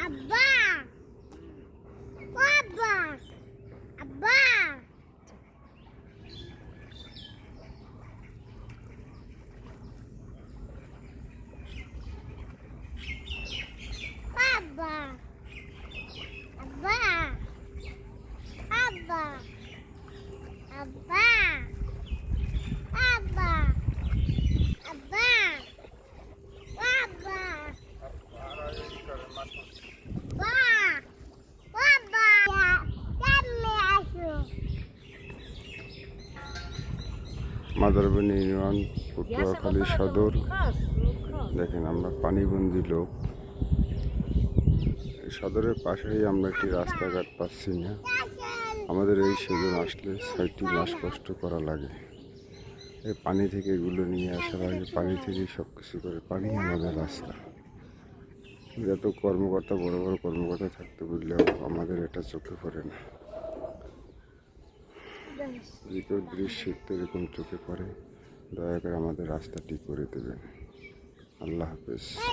আব্বা ও আব্বা আব্বা আব্বা আব্বা আব্বা আব্বা আব্বা আব্বা আব্বা মাদারবনি ইউনিয়ন পটুয়াখালী সদর। দেখেন আমরা পানিবন্দী লোক, সদরের পাশেই আমরা একটি রাস্তাঘাট পাচ্ছি না। আমাদের এই সিজন আসলে 6টি মাস কষ্ট করা লাগে। এই পানি থেকে এগুলো নিয়ে আসা লাগে, পানি থেকেই সব কিছু করে, পানি আমাদের রাস্তা। যত কর্মকর্তা বড় বড় কর্মকর্তা থাকতে বললেও আমাদের এটা চোখে পড়ে না। যে কেউ দৃশ্য এরকম চোখে পড়ে, দয়া করে আমাদের রাস্তাটি করে দেবেন। আল্লাহ হাফেজ।